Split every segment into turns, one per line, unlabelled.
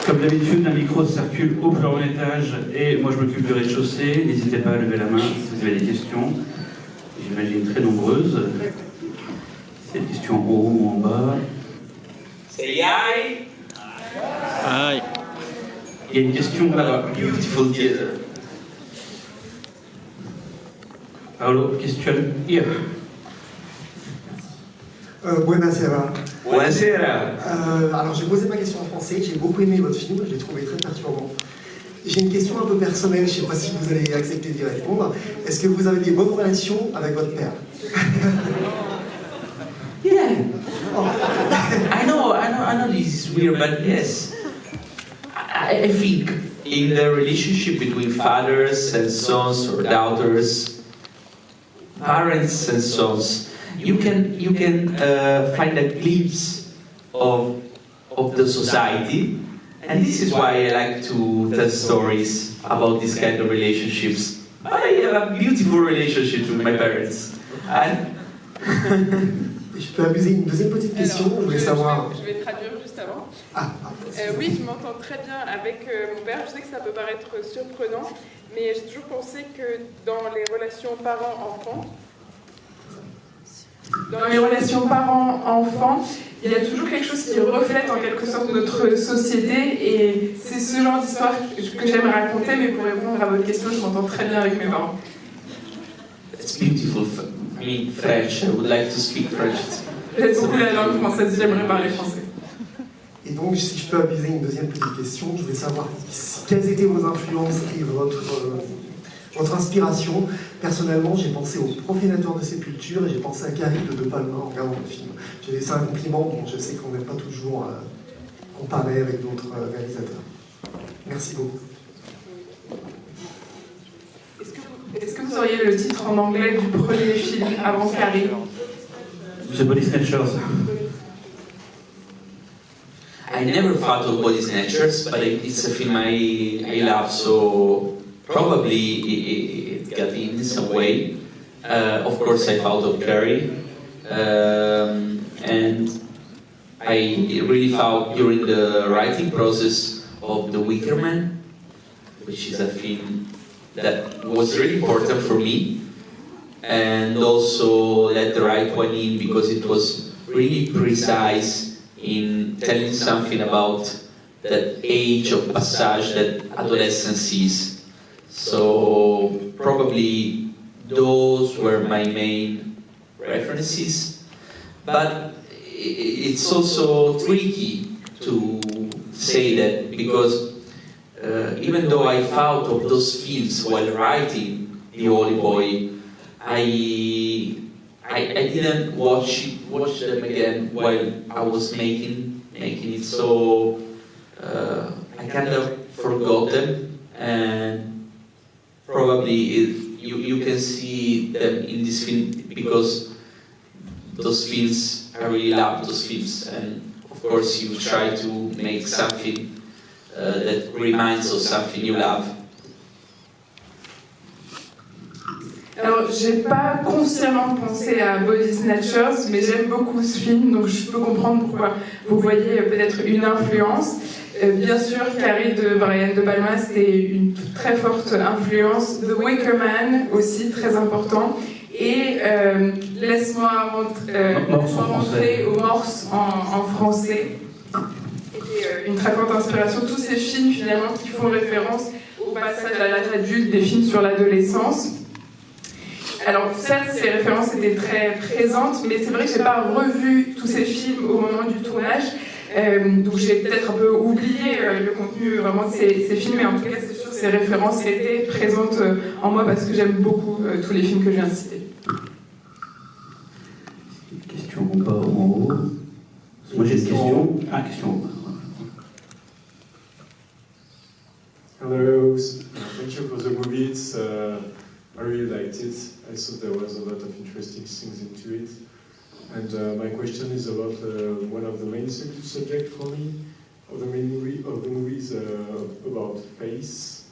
Comme d'habitude, un micro circule au premier étage et moi je m'occupe du rez-de-chaussée. N'hésitez pas à lever la main si vous avez des questions. J'imagine très nombreuses. C'est des questions en haut ou en bas.
Say aye.
Aye.
Il y a une question là-bas.
Beautiful theater.
Paolo, question here.
Buonasera.
Buonasera.
Alors j'ai posé ma question en français, j'ai beaucoup aimé votre film, je l'ai trouvé très perturbant. J'ai une question un peu personnelle, je ne sais pas si vous allez accepter d'y répondre. Est-ce que vous avez des bonnes relations avec votre père?
Yeah. I know this is weird, but yes. I think in the relationship between fathers and sons or daughters, parents and sons, you can find a glimpse of the society, and this is why I like to tell stories about this kind of relationships. I have a beautiful relationship with my parents. And
Je peux abuser une deuxième petite question,
Alors,
je voulais savoir...
Je vais traduire juste avant.
Oui.
Oui, je m'entends très bien avec mon père. Je sais que ça peut paraître surprenant, mais j'ai toujours pensé que dans les relations parents-enfants, il y a toujours quelque chose qui reflète en quelque sorte notre société, et c'est ce genre d'histoire que j'aime raconter, mais pour répondre à votre question, je m'entends très bien avec mes parents.
it's beautiful. I mean, French. I would like to speak French.
J'aime beaucoup la langue française, j'aimerais parler français.
Et donc, si je peux abuser une deuxième petite question, je voulais savoir quelles étaient vos influences et votre inspiration. Personnellement, j'ai pensé au Profanateur de Sépulture et j'ai pensé à Carrie de Palma en regardant le film. J'ai laissé un compliment, donc je sais qu'on n'est pas toujours comparé avec d'autres réalisateurs. Merci beaucoup.
Est-ce que vous auriez le titre en anglais du premier film avant Carrie?
The Body Snatchers.
I never thought of Body Snatchers, but it's a film I love, so probably it got in some way. Of course, I thought of Carrie, and I really thought during the writing process of The Wicker Man, which is a film that was really important for me, and also let the right one in because it was really precise in telling something about that age of passage that adolescence is. So probably those were my main references, but it's also tricky to say that because even though I thought of those films while writing The Holy Boy, I didn't watch them again while I was making it, so I kind of forgot them, and probably you can see them in this film because those films, I really love those films, and of course you try to make something that reminds of something you love.
Alors, j'ai pas consciemment pensé à Body Snatchers, mais j'aime beaucoup ce film, donc je peux comprendre pourquoi vous voyez peut-être une influence. Bien sûr, Carrie de Brian De Palma, c'était une très forte influence. The Wicker Man aussi, très important. Et Laisse-moi rentrer aux morses en français. C'était une très forte inspiration. Tous ces films, finalement, qui font référence au passage à l'âge adulte, des films sur l'adolescence. Alors certes, ces références étaient très présentes, mais c'est vrai que je n'ai pas revu tous ces films au moment du tournage, donc j'ai peut-être un peu oublié le contenu vraiment de ces films, mais en tout cas c'est sûr que ces références étaient présentes en moi parce que j'aime beaucoup tous les films que je viens de citer.
Une question en bas ou en haut? Moi j'ai une question. Ah, question en bas.
Hello, thank you for the movie. I really liked it. I thought there was a lot of interesting things into it. And my question is about one of the main subjects for me, of the movie is about faith.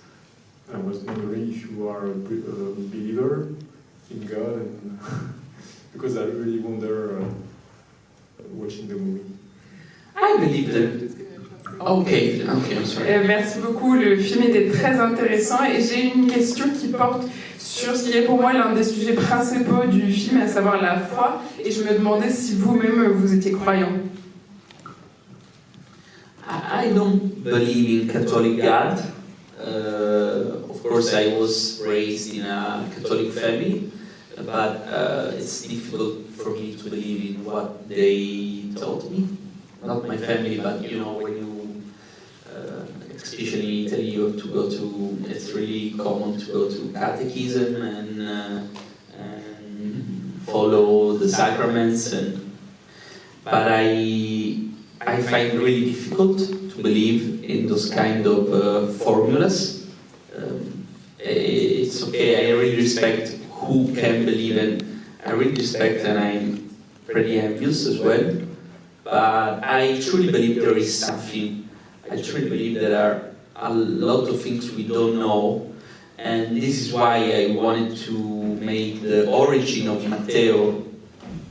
I was wondering if you are a believer in God, and because I really wonder watching the movie.
I believe that Okay, I'm sorry.
Merci beaucoup, le film était très intéressant et j'ai une question qui porte sur ce qui est pour moi l'un des sujets principaux du film, à savoir la foi, et je me demandais si vous-même vous étiez croyant.
I don't believe in Catholic God. Of course, I was raised in a Catholic family, but it's difficult for me to believe in what they taught me. Not my family, but you know, when you, especially in Italy, you have to go to, it's really common to go to catechism and follow the sacraments, but I find it really difficult to believe in those kind of formulas. It's okay, I really respect who can believe, and I really respect, and I'm pretty envious as well. But I truly believe there is something. I truly believe there are a lot of things we don't know, and this is why I wanted to make the origin of Matteo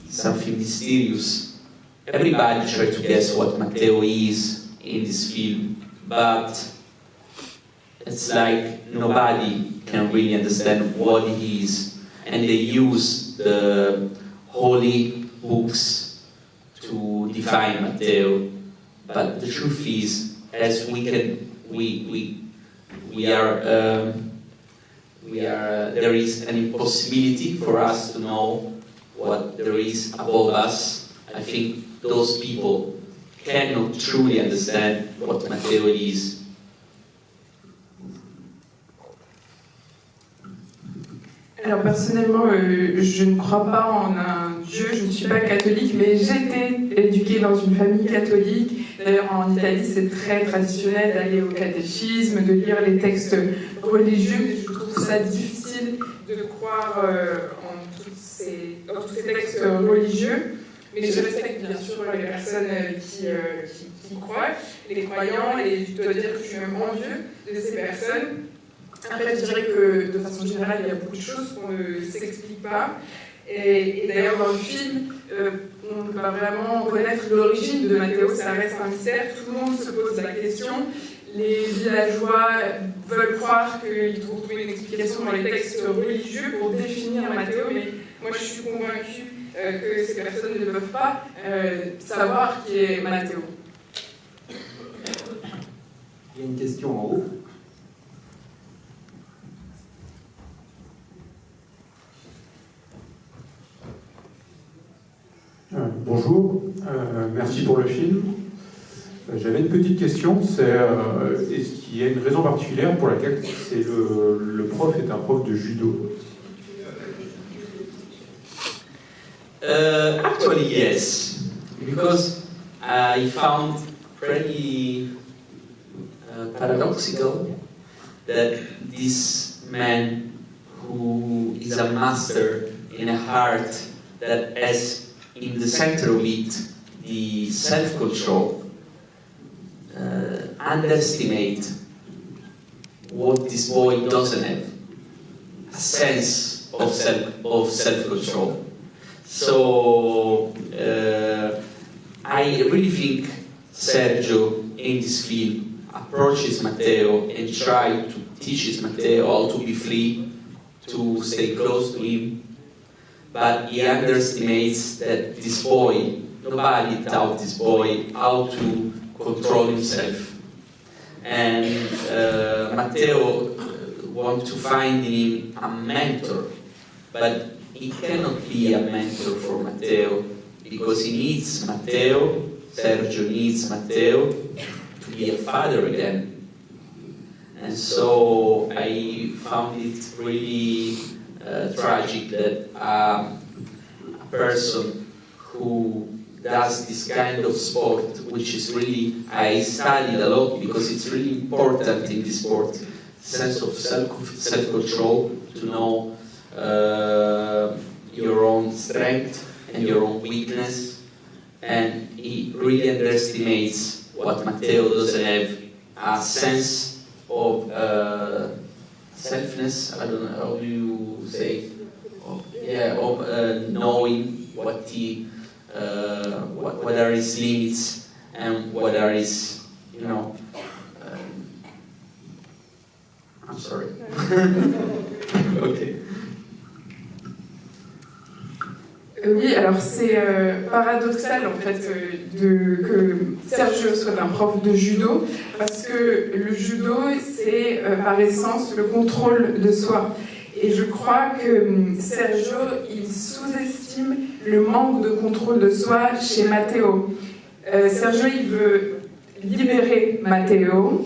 something mysterious. Everybody tried to guess what Matteo is in this film, but it's like nobody can really understand what he is, and they use the holy books to define Matteo. But the truth is, as there is an impossibility for us to know what there is above us. I think those people cannot truly understand what Matteo is.
Alors personnellement, je ne crois pas en un Dieu, je ne suis pas catholique, mais j'ai été éduquée dans une famille catholique. D'ailleurs en Italie c'est très traditionnel d'aller au catéchisme, de lire les textes religieux, mais je trouve ça difficile de croire dans tous ces textes religieux. Mais je respecte bien sûr les personnes qui croient, les croyants, et je dois dire que je suis même envieux de ces personnes. Après, je dirais que de façon générale, il y a beaucoup de choses qu'on ne s'explique pas. Et d'ailleurs, dans le film, on va vraiment connaître l'origine de Matteo, ça reste un mystère. Tout le monde se pose la question. Les villageois veulent croire qu'ils trouvent une explication dans les textes religieux pour définir Matteo, mais moi je suis convaincue que ces personnes ne peuvent pas savoir qui est Matteo.
Il y a une question en haut.
Bonjour, merci pour le film. J'avais une petite question, c'est est-ce qu'il y a une raison particulière pour laquelle le prof est un prof de judo?
Actually, yes, because I found pretty paradoxical that this man who is a master in a art that has in the center of it the self-control underestimate what this boy doesn't have, a sense of self-control. So I really think Sergio in this film approaches Matteo and tries to teach Matteo how to be free, to stay close to him, but he underestimates that this boy, nobody taught this boy how to control himself. And Matteo wants to find in him a mentor, but he cannot be a mentor for Matteo because he needs Matteo, Sergio needs Matteo to be a father again. And so I found it really tragic that a person who does this kind of sport, which is really, I studied a lot because it's really important in this sport, sense of self-control, to know your own strength and your own weakness, and he really underestimates what Matteo doesn't have, a sense of selfness, I don't know how do you say, of knowing what are his limits and what are his, you know, I'm sorry. Okay.
Oui, alors c'est paradoxal en fait que Sergio soit un prof de judo, parce que le judo c'est par essence le contrôle de soi. Et je crois que Sergio, il sous-estime le manque de contrôle de soi chez Matteo. Sergio, il veut libérer Matteo,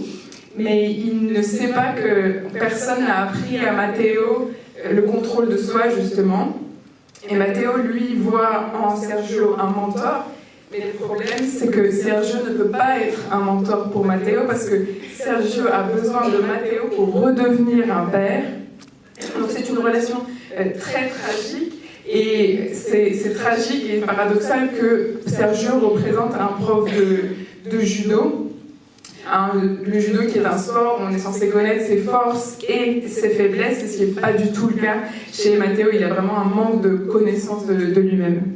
mais il ne sait pas que personne n'a appris à Matteo le contrôle de soi, justement. Et Matteo, lui, voit en Sergio un mentor, mais le problème, c'est que Sergio ne peut pas être un mentor pour Matteo, parce que Sergio a besoin de Matteo pour redevenir un père. Donc c'est une relation très tragique, et c'est tragique et paradoxal que Sergio représente un prof de judo. Le judo qui est un sport où on est censé connaître ses forces et ses faiblesses, et ce qui n'est pas du tout le cas chez Matteo. Il a vraiment un manque de connaissance de lui-même.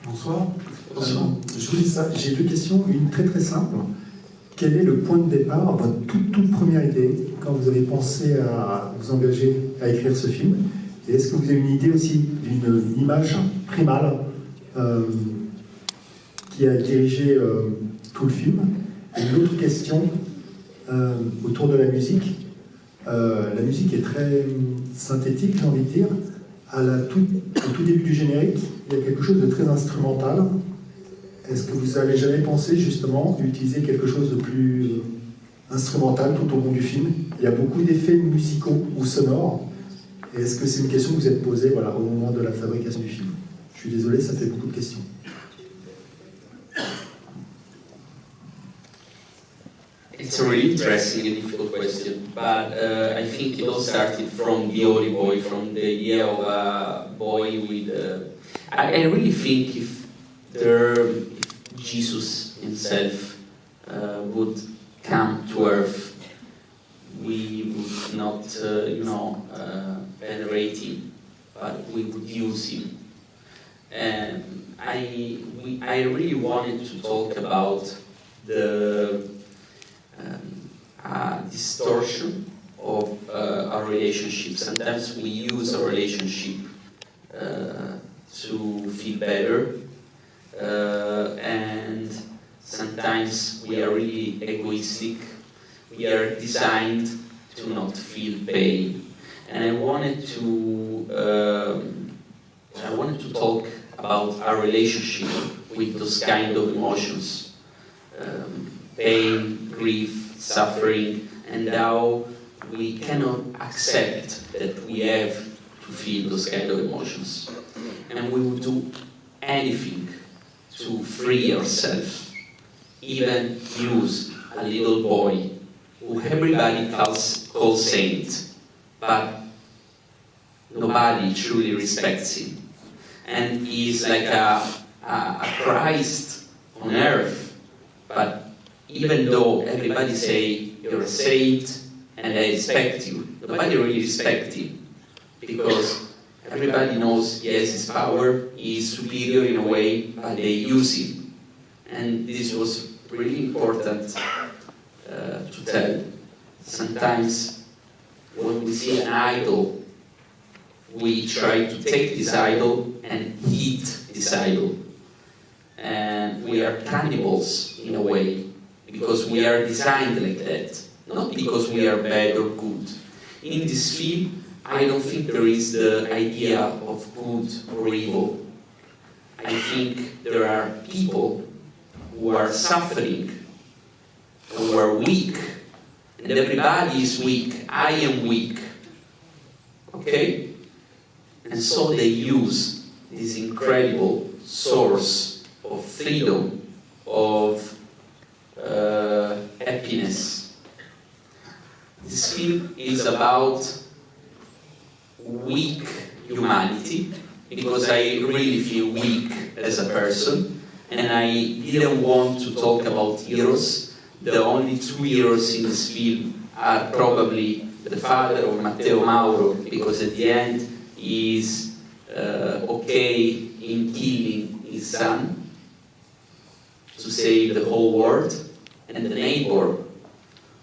Bonsoir. J'ai deux questions, une très très simple. Quel est le point de départ, votre toute première idée, quand vous avez pensé à vous engager à écrire ce film? Et est-ce que vous avez une idée aussi d'une image primale qui a dirigé tout le film? Et une autre question autour de la musique. La musique est très synthétique, j'ai envie de dire. Au tout début du générique, il y a quelque chose de très instrumental. Est-ce que vous avez jamais pensé justement d'utiliser quelque chose de plus instrumental tout au long du film? Il y a beaucoup d'effets musicaux ou sonores. Et est-ce que c'est une question que vous êtes posée voilà, au moment de la fabrication du film? Je suis désolé, ça fait beaucoup de questions.
It's a really interesting and difficult question, but I think it all started from the Holy Boy, from the idea of a boy with... I really think if Jesus himself would come to earth, we would not, venerate him, but we would use him. And I really wanted to talk about the distortion of our relationship. Sometimes we use our relationship to feel better, and sometimes we are really egoistic. We are designed to not feel pain. And I wanted to talk about our relationship with those kind of emotions, pain, grief, suffering, and how we cannot accept that we have to feel those kind of emotions. And we would do anything to free ourselves, even use a little boy who everybody calls saint, but nobody truly respects him. And he is like a Christ on earth, but even though everybody say you're a saint and I respect you, nobody really respects him, because everybody knows he has his power, he is superior in a way, but they use him. And this was really important to tell. Sometimes when we see an idol, we try to take this idol and eat this idol. And we are cannibals in a way, because we are designed like that, not because we are bad or good. In this film, I don't think there is the idea of good or evil. I think there are people who are suffering, who are weak, and everybody is weak. I am weak. Okay? And so they use this incredible source of freedom, of happiness. This film is about weak humanity, because I really feel weak as a person, and I didn't want to talk about heroes. The only two heroes in this film are probably the father of Matteo Mauro, because at the end he is okay in killing his son to save the whole world, and the neighbor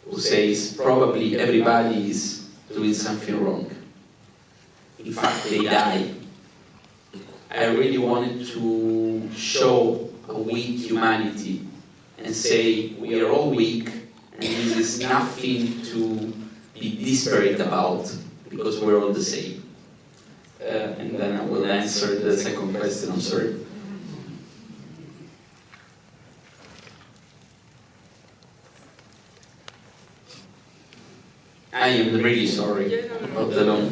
who says probably everybody is doing something wrong. In fact, they die. I really wanted to show a weak humanity and say we are all weak and this is nothing to be desperate about because we're all the same. And then I will answer the second question, I'm sorry. I am really sorry about the long...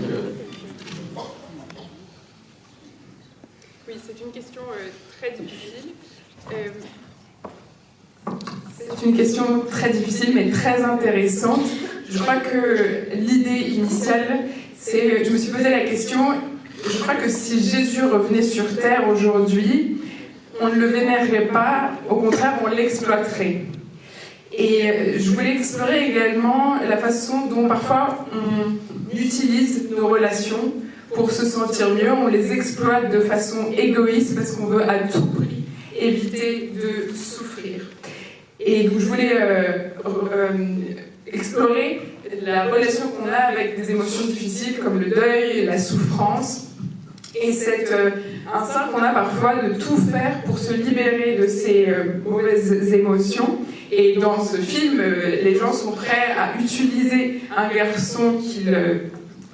Oui, c'est une question très difficile. C'est une question très difficile mais très intéressante. Je crois que l'idée initiale, c'est... Je me suis posé la question, je crois que si Jésus revenait sur Terre aujourd'hui, on ne le vénérerait pas, au contraire, on l'exploiterait. Et je voulais explorer également la façon dont parfois on utilise nos relations pour se sentir mieux, on les exploite de façon égoïste parce qu'on veut à tout prix éviter de souffrir. Et donc je voulais explorer la relation qu'on a avec des émotions difficiles comme le deuil, la souffrance, et cet instinct qu'on a parfois de tout faire pour se libérer de ces mauvaises émotions. Et dans ce film, les gens sont prêts à utiliser un garçon qu'ils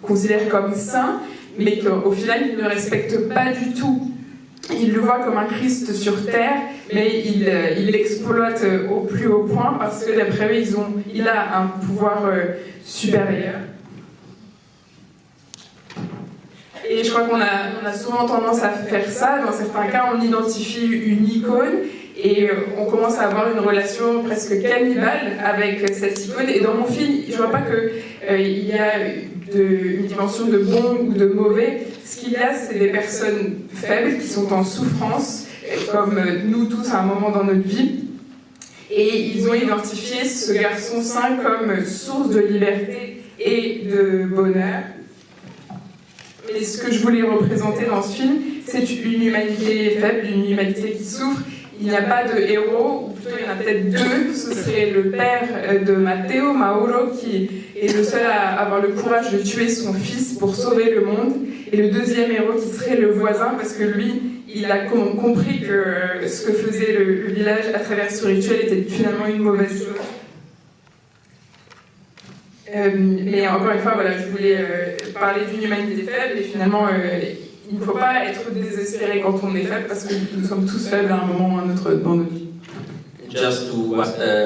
considèrent comme saint, mais qu'au final, ils ne respectent pas du tout. Ils le voient comme un Christ sur terre, mais ils l'exploitent au plus haut point parce que d'après eux, il a un pouvoir supérieur. Et je crois qu'on a souvent tendance à faire ça. Dans certains cas, on identifie une icône et on commence à avoir une relation presque cannibale avec cette icône. Et dans mon film, je ne vois pas qu'il y a une dimension de bon ou de mauvais. Ce qu'il y a, c'est des personnes faibles qui sont en souffrance, comme nous tous à un moment dans notre vie. Et ils ont identifié ce garçon saint comme source de liberté et de bonheur. Et ce que je voulais représenter dans ce film, c'est une humanité faible, une humanité qui souffre. Il n'y a pas de héros, ou plutôt il y en a peut-être deux. Ce serait le père de Matteo Mauro, qui est le seul à avoir le courage de tuer son fils pour sauver le monde. Et le deuxième héros qui serait le voisin, parce que lui, il a compris que ce que faisait le village à travers ce rituel était finalement une mauvaise chose. Mais encore une fois, voilà, je voulais parler d'une humanité faible et finalement, il ne faut pas être désespéré quand on est faible parce que nous sommes tous faibles à un moment ou à un autre dans notre vie.
Just to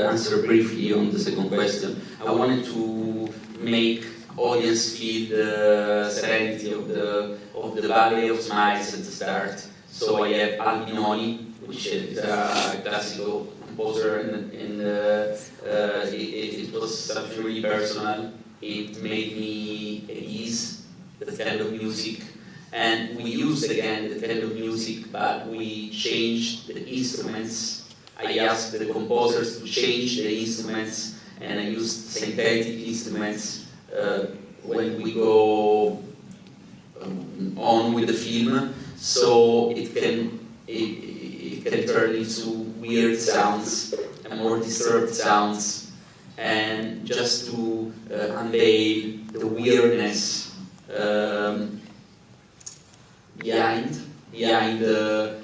answer briefly on the second question, I wanted to make audience feel the serenity of the Valley of Smiles at the start. So I have Albinoni, which is a classical composer, and it was something really personal. It made me at ease, that kind of music. And we used again that kind of music, but we changed the instruments. I asked the composers to change the instruments, and I used synthetic instruments when we go on with the film, so it can turn into weird sounds and more disturbed sounds, and just to unveil the weirdness behind the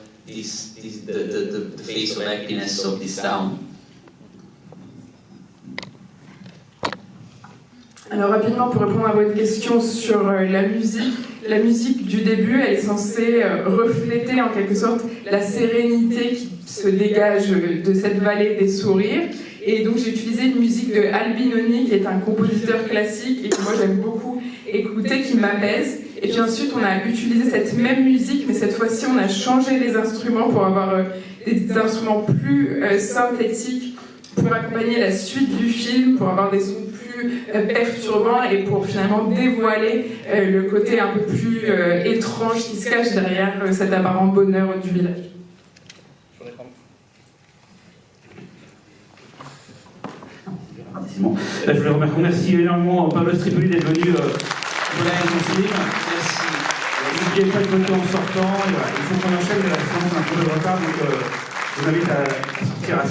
face of happiness of this town.
Alors rapidement, pour répondre à votre question sur la musique du début, elle est censée refléter en quelque sorte la sérénité qui se dégage de cette vallée des sourires. Et donc j'ai utilisé une musique de Albinoni, qui est un compositeur classique et que moi j'aime beaucoup écouter, qui m'apaise. Et puis ensuite on a utilisé cette même musique, mais cette fois-ci on a changé les instruments pour avoir des instruments plus synthétiques, pour accompagner la suite du film, pour avoir des sons plus perturbants et pour finalement dévoiler le côté un peu plus étrange qui se cache derrière cet apparent bonheur du village.
divertissement. Là, je voulais remercier énormément Paolo Strippoli d'être venu pour la film.
Merci.
N'oubliez pas de voter en sortant. Et voilà, il faut qu'on enchaîne, mais la séance a un peu de retard, donc je vous invite à sortir à